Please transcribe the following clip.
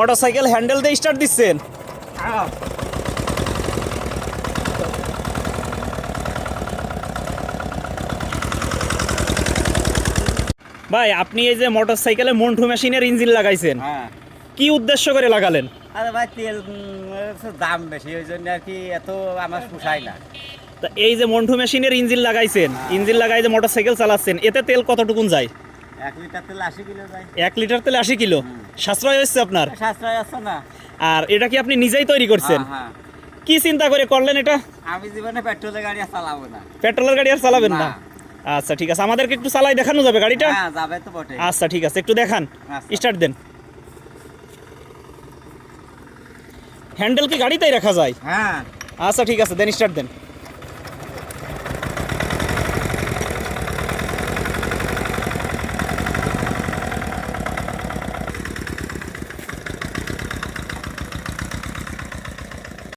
Motorcycle handle দিয়ে start দিচ্ছেন? ভাই আপনি এই যে মোটরসাইকেলে মন্টু মেশিনের ইঞ্জিন লাগাইছেন, হ্যাঁ। কি উদ্দেশ্য করে লাগালেন? আরে ভাই তেল দাম বেশি ওই জন্য আর কি এত আমার পোষায় না। তা এই যে মন্টু মেশিনের ইঞ্জিন লাগাইছেন, ইঞ্জিন লাগাই যে মোটরসাইকেল চালাচ্ছেন, এতে তেল কতটুকুন যায়? 1 লিটার তেল 80 কিলো যায়। 1 লিটার তেলে 80 কিলো সাশ্রয় হচ্ছে আপনার। সাশ্রয় আছে না? আর এটা কি আপনি নিজেই তৈরি করছেন? হ্যাঁ। কি চিন্তা করে করলেন এটা? আমি জীবনে পেট্রোলের গাড়ি আর চালাবো না। পেট্রোলের গাড়ি আর চালাবেন না? না। আচ্ছা ঠিক আছে, আমাদেরকে একটু চালাই দেখানো যাবে গাড়িটা? হ্যাঁ যাবে তো বটে। আচ্ছা ঠিক আছে, একটু দেখান, আচ্ছা। স্টার্ট দেন। হ্যান্ডেল কি গাড়িতেই রাখা যায়? হ্যাঁ। আচ্ছা ঠিক আছে, দেন স্টার্ট দেন।